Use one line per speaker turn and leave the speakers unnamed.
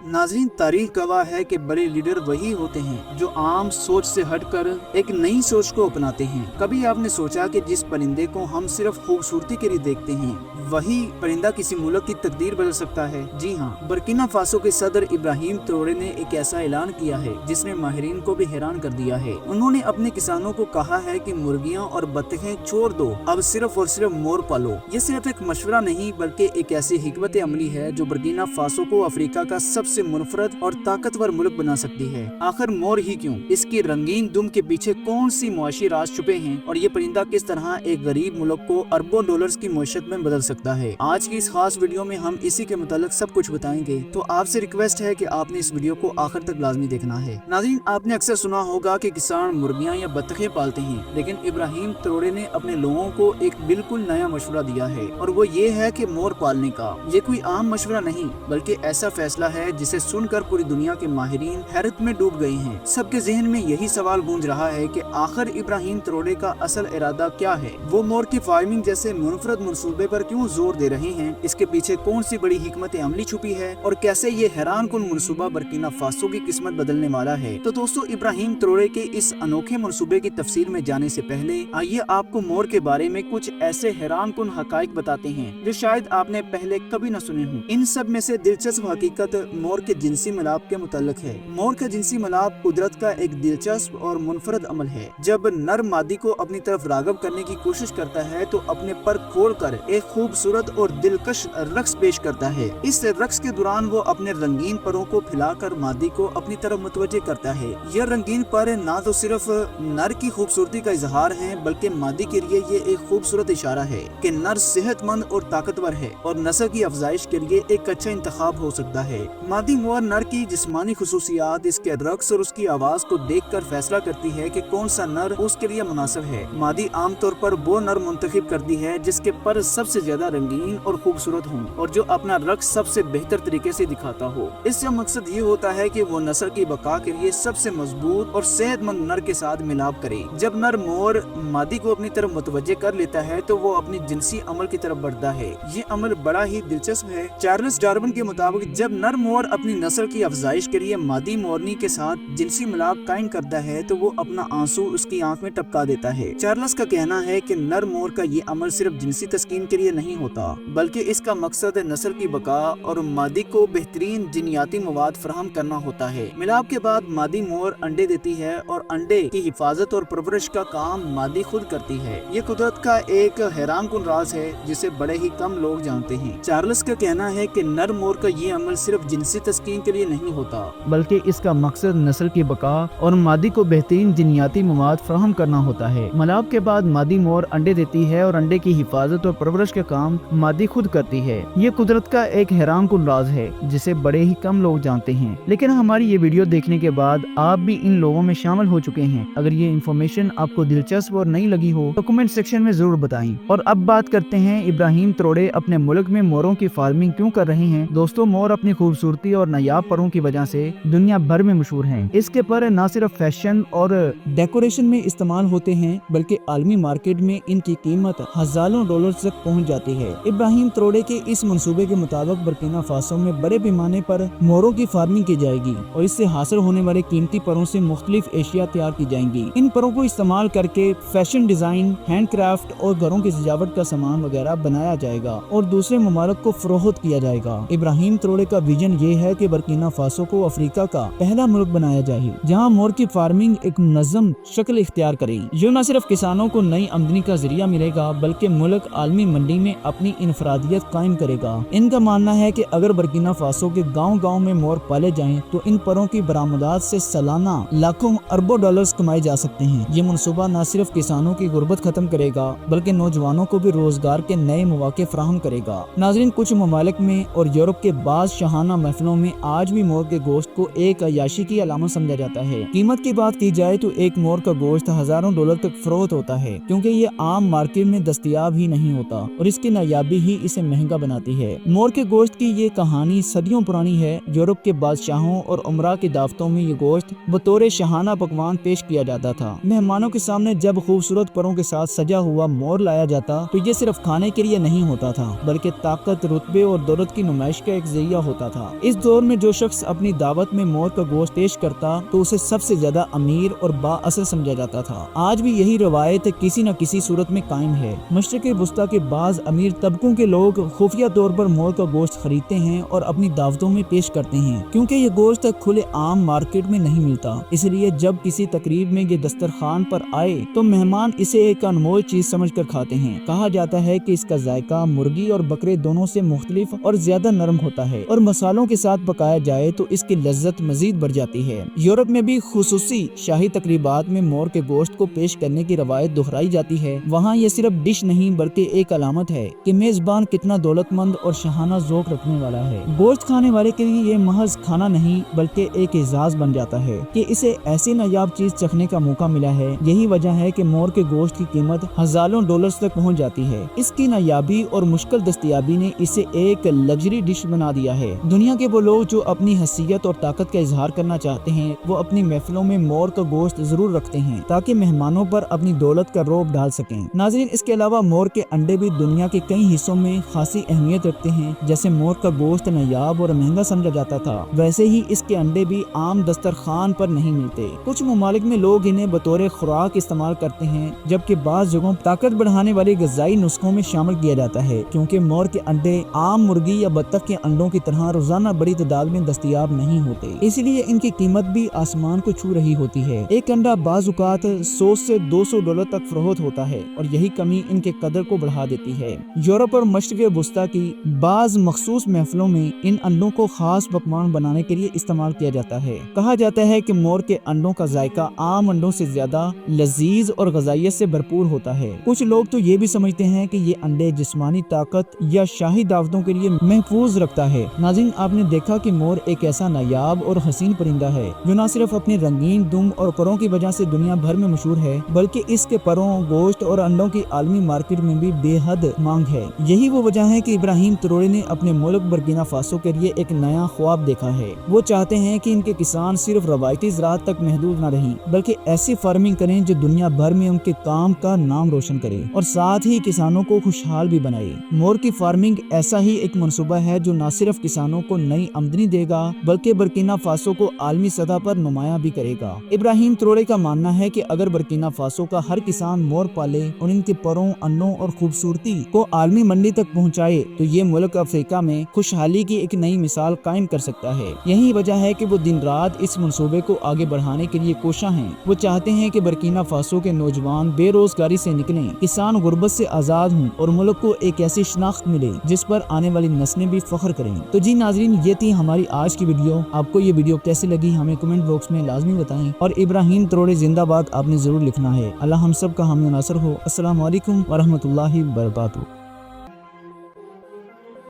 नाज़रीन, तारीख गवाह है कि बड़े लीडर वही होते हैं जो आम सोच से हटकर एक नई सोच को अपनाते हैं। कभी आपने सोचा कि जिस परिंदे को हम सिर्फ खूबसूरती के लिए देखते हैं, वही परिंदा किसी मुल्क की तकदीर बदल सकता है? जी हाँ, बुर्किना फासो के सदर इब्राहिम ट्रोरे ने एक ऐसा ऐलान किया है जिसने माहिरीन को भी हैरान कर दिया है। उन्होंने अपने किसानों को कहा है कि मुर्गियां और बत्तखें छोड़ दो, अब सिर्फ और सिर्फ मोर पालो। ये सिर्फ एक मशवरा नहीं बल्कि एक ऐसी हिकमत अमली है जो बुर्किना फासो को अफ्रीका का सबसे मुनफरद और ताकतवर मुल्क बना सकती है। आखिर मोर ही क्यों? इसकी रंगीन दुम के पीछे कौन सी मुआशी राज छुपे हैं और ये परिंदा किस तरह एक गरीब मुल्क को अरबों डॉलर्स की मईशत में बदल सकता है? आज की इस खास वीडियो में हम इसी के मुतालिक सब कुछ बताएंगे, तो आपसे रिक्वेस्ट है कि आपने इस वीडियो को आखिर तक लाजमी देखना है। नाज़रीन, आपने अक्सर सुना होगा कि किसान मुर्गियां या बत्तखें पालते हैं, लेकिन इब्राहिम ट्रोरे ने अपने लोगों को एक बिल्कुल नया मशवरा दिया है और वो ये है कि मोर पालने का। ये कोई आम मशवरा नहीं बल्कि ऐसा फैसला है जिसे सुनकर पूरी दुनिया के माहिरीन हैरत में डूब गए हैं। सबके जहन में यही सवाल गूंज रहा है कि आखिर इब्राहिम ट्रोरे का असल इरादा क्या है? वो मोर की फार्मिंग जैसे मुनफरद मंसूबे पर क्यों जोर दे रहे हैं? इसके पीछे कौन सी बड़ी हिकमत अमली छुपी है और कैसे ये हैरान कुन मंसूबा बुर्किना फासो की किस्मत बदलने वाला है? तो दोस्तों, इब्राहिम ट्रोरे के इस अनोखे मंसूबे की तफसील में जाने से पहले आइए आपको मोर के बारे में कुछ ऐसे हैरान कुन हकाइक बताते हैं जो शायद आपने पहले कभी न सुने हों। इन सब में से दिलचस्प हकीकत मोर के जिनसी मिलाप के मुताल्लिक है। मोर का जिनसी मिलाप कुदरत का एक दिलचस्प और मुनफरद अमल है। जब नर मादी को अपनी तरफ रागब करने की कोशिश करता है तो अपने पर खोलकर एक खूबसूरत और दिलकश रक्स पेश करता है। इस रक्स के दौरान वो अपने रंगीन परों को फैलाकर मादी को अपनी तरफ मुतवज्जे करता है। यह रंगीन पर न तो सिर्फ नर की खूबसूरती का इजहार है बल्कि मादी के लिए ये एक खूबसूरत इशारा है कि नर सेहतमंद और ताकतवर है और नस्ल की अफजाइश के लिए एक अच्छा इंतखाब हो सकता है। मादी मोर नर की जिस्मानी खुसूसियात, इसके रक्स और उसकी आवाज को देखकर फैसला करती है कि कौन सा नर उसके लिए मुनासिब है। मादी आमतौर पर वो नर मुंतखब करती है जिसके पर सबसे ज्यादा रंगीन और खूबसूरत हों और जो अपना रक्स सबसे बेहतर तरीके से दिखाता हो। इससे मकसद ये होता है कि वो नस्ल की बका के लिए सबसे मजबूत और सेहतमंद नर के साथ मिलाप करे। जब नर मोर मादी को अपनी तरफ मुतवज्जे कर लेता है तो वो अपनी जिनसी अमल की तरफ बढ़ता है। ये अमल बड़ा ही दिलचस्प है। चार्ल्स डार्विन के मुताबिक जब नर मोर अपनी नस्ल की अफजाइश के लिए मादी मोरनी के साथ जिनसी मिलाप कायम करता है तो वो अपना आंसू उसकी आंख में टपका देता है। चार्ल्स का कहना है कि नर मोर का ये अमल सिर्फ जिनसी तस्कीन के लिए नहीं होता बल्कि इसका मकसद नस्ल की बका और मादी को बेहतरीन जिनियाती मवाद फराहम करना होता है। मिलाप के बाद मादी मोर अंडे देती है और अंडे की हिफाजत और परवरिश का काम मादी खुद करती है। ये कुदरत का एक हैरान कुन राज है जिसे बड़े ही कम लोग जानते हैं। चार्ल्स का कहना है कि नर मोर का ये अमल सिर्फ जिनसी तस्कीन के लिए नहीं होता बल्कि इसका मकसद नस्ल की बका और मादी को बेहतरीन जिनियाती मवाद फराहम करना होता है। मिलाप के बाद मादी मोर अंडे देती है और अंडे की हिफाजत और परवरिश का काम मादी खुद करती है। ये कुदरत का एक हैरान कुन राज है जिसे बड़े ही कम लोग जानते हैं। लेकिन हमारी ये वीडियो देखने के बाद आप भी इन लोगों में शामिल हो चुके हैं। अगर ये इन्फॉर्मेशन आपको दिलचस्प और नई लगी हो तो कमेंट सेक्शन में जरूर बताएं। और अब बात करते हैं इब्राहिम ट्रोरे अपने मुल्क में मोरों की फार्मिंग क्यों कर रहे हैं। दोस्तों, मोर अपनी खूबसूरती और नायाब परों की वजह से दुनिया भर में मशहूर हैं। इसके पर न सिर्फ फैशन और डेकोरेशन में इस्तेमाल होते हैं बल्कि आलमी मार्केट में इनकी कीमत हजारों डॉलर तक पहुंच जाती है। इब्राहिम ट्रोरे के इस मंसूबे के मुताबिक बुर्किना फासो में बड़े पैमाने पर मोरों की फार्मिंग की जाएगी और इससे हासिल होने वाले कीमती परों से मुख्तलिफ एशिया तैयार की जाएंगी। इन परों को इस्तेमाल करके फैशन डिजाइन, हैंडक्राफ्ट और घरों की सजावट का सामान वगैरह बनाया जाएगा और दूसरे ममालिक को फरोख्त किया जाएगा। इब्राहिम ट्रोरे का विजन ये है कि बुर्किना फासो को अफ्रीका का पहला मुल्क बनाया जाए जहाँ मोर की फार्मिंग एक मुनज़्ज़म शक्ल इख्तियार करे। जो न सिर्फ किसानों को नई आमदनी का जरिया मिलेगा बल्कि मुल्क आलमी मंडी में अपनी इनफरादियत कायम करेगा। इनका मानना है कि अगर बुर्किना फासो के गाँव-गाँव में मोर पाले जाएं तो इन परों की बरामदात से सालाना लाखों अरबों डॉलर्स कमाए जा सकते हैं। ये मनसूबा न सिर्फ किसानों की गुर्बत खत्म करेगा बल्कि नौजवानों को भी रोजगार के नए मौके फराहम करेगा। नाज़रीन, कुछ ममालिक में और यूरोप के बाद शाहाना महफिलों में आज भी मोर के गोश्त को एक अयाशी की अलामत समझा जाता है। कीमत की बात की जाए तो एक मोर का गोश्त हजारों डॉलर तक फरोख्त होता है क्योंकि ये आम मार्केट में दस्तयाब ही नहीं होता और इसकी नायाबी ही इसे महंगा बनाती है। मोर के गोश्त की ये कहानी सदियों पुरानी है। यूरोप के बादशाहों और उमरा की दावतों में ये गोश्त बतौर शाहाना पकवान पेश किया जाता था। मेहमानों के सामने जब खूबसूरत परों के साथ सजा हुआ मोर लाया जाता तो ये सिर्फ खाने के लिए नहीं होता था बल्कि ताकत, रुतबे और दौलत की नुमाइश का एक जरिया होता था। इस اس دور میں جو شخص اپنی دعوت میں مور کا گوشت پیش کرتا تو اسے سب سے زیادہ امیر اور با اثر سمجھا جاتا تھا۔ آج بھی یہی روایت کسی نہ کسی صورت میں قائم ہے۔ مشرق وسطیٰ کے بعض امیر طبقوں کے لوگ خفیہ طور پر مور کا گوشت خریدتے ہیں اور اپنی دعوتوں میں پیش کرتے ہیں، کیونکہ یہ گوشت کھلے عام مارکیٹ میں نہیں ملتا۔ اس لیے جب کسی تقریب میں یہ دسترخوان پر آئے تو مہمان اسے ایک انمول چیز سمجھ کر کھاتے ہیں۔ کہا جاتا ہے کہ اس کا ذائقہ مرغی اور بکرے دونوں سے مختلف اور زیادہ نرم ہوتا ہے، اور مسالوں کے ساتھ پکایا جائے تو اس کی لذت مزید بڑھ جاتی ہے۔ یورپ میں بھی خصوصی شاہی تقریبات میں مور کے گوشت کو پیش کرنے کی روایت دہرائی جاتی ہے۔ وہاں یہ صرف ڈش نہیں بلکہ ایک علامت ہے کہ میزبان کتنا دولت مند اور شاہانہ ذوق رکھنے والا ہے۔ گوشت کھانے والے کے لیے یہ محض کھانا نہیں بلکہ ایک اعزاز بن جاتا ہے کہ اسے ایسی نایاب چیز چکھنے کا موقع ملا ہے۔ یہی وجہ ہے کہ مور کے گوشت کی قیمت ہزاروں ڈالرز تک پہنچ جاتی ہے۔ اس کی نایابی اور مشکل دستیابی نے اسے ایک لگژری ڈش بنا دیا ہے۔ دنیا کے وہ لوگ جو اپنی حیثیت اور طاقت کا اظہار کرنا چاہتے ہیں وہ اپنی محفلوں میں مور کا گوشت ضرور رکھتے ہیں تاکہ مہمانوں پر اپنی دولت کا رعب ڈال سکیں۔ ناظرین، اس کے علاوہ مور کے انڈے بھی دنیا کے کئی حصوں میں خاصی اہمیت رکھتے ہیں۔ جیسے مور کا گوشت نایاب اور مہنگا سمجھا جاتا تھا، ویسے ہی اس کے انڈے بھی عام دسترخوان پر نہیں ملتے۔ کچھ ممالک میں لوگ انہیں بطور خوراک استعمال کرتے ہیں، جبکہ بعض جگہوں طاقت بڑھانے والے غذائی نسخوں میں شامل کیا جاتا ہے، کیونکہ مور کے انڈے عام مرغی یا بطخ کے انڈوں کی طرح روزانہ بڑی تعداد میں دستیاب نہیں ہوتے، اس لیے ان کی قیمت بھی آسمان کو چھو رہی ہوتی ہے۔ ایک انڈا بعض اوقات 100 سے 200 ڈالر تک فروخت ہوتا ہے، اور یہی کمی ان کے قدر کو بڑھا دیتی ہے۔ یورپ اور مشرق وسطیٰ کی بعض مخصوص محفلوں میں ان انڈوں کو خاص پکوان بنانے کے لیے استعمال کیا جاتا ہے۔ کہا جاتا ہے کہ مور کے انڈوں کا ذائقہ عام انڈوں سے زیادہ لذیذ اور غذائیت سے بھرپور ہوتا ہے۔ کچھ لوگ تو یہ بھی سمجھتے ہیں کہ یہ انڈے جسمانی طاقت یا شاہی دعوتوں کے لیے محفوظ رکھتا ہے۔ ناظرین، آپ نے دیکھا کہ مور ایک ایسا نایاب اور حسین پرندہ ہے جو نہ صرف اپنے رنگین دم اور پروں کی وجہ سے دنیا بھر میں مشہور ہے، بلکہ اس کے پروں، گوشت اور انڈوں کی عالمی مارکیٹ میں بھی بے حد مانگ ہے۔ یہی وہ وجہ ہے کہ ابراہیم تروڑے نے اپنے ملک برکینا فاسو کے لیے ایک نیا خواب دیکھا ہے۔ وہ چاہتے ہیں کہ ان کے کسان صرف روایتی زراعت تک محدود نہ رہیں بلکہ ایسی فارمنگ کریں جو دنیا بھر میں ان کے کام کا نام روشن کرے اور ساتھ ہی کسانوں کو خوشحال بھی بنائے۔ مور کی فارمنگ ایسا ہی ایک منصوبہ ہے جو نہ صرف کسانوں کو نئی آمدنی دے گا بلکہ برکینا فاسو کو عالمی سطح پر نمایاں بھی کرے گا۔ ابراہیم تروڑے کا ماننا ہے کہ اگر برکینا فاسو کا ہر کسان مور پالے اور ان کے پروں، انڈوں اور خوبصورتی کو عالمی منڈی تک پہنچائے تو یہ ملک افریقہ میں خوشحالی کی ایک نئی مثال قائم کر سکتا ہے۔ یہی وجہ ہے کہ وہ دن رات اس منصوبے کو آگے بڑھانے کے لیے کوشاں ہیں۔ وہ چاہتے ہیں کہ برکینا فاسو کے نوجوان بے روزگاری سے نکلیں، کسان غربت سے آزاد ہوں اور ملک کو ایک ایسی شناخت ملے جس پر آنے والی نسلیں بھی فخر کریں۔ تو جی ناظرین، یہ تھی ہماری آج کی ویڈیو۔ آپ کو یہ ویڈیو کیسے لگی ہمیں کمنٹ باکس میں لازمی بتائیں، اور ابراہیم تروڑے زندہ باد آپ نے ضرور لکھنا ہے۔ اللہ ہم سب کا حامی و ناصر ہو۔ السلام علیکم ورحمۃ اللہ وبرکاتہ۔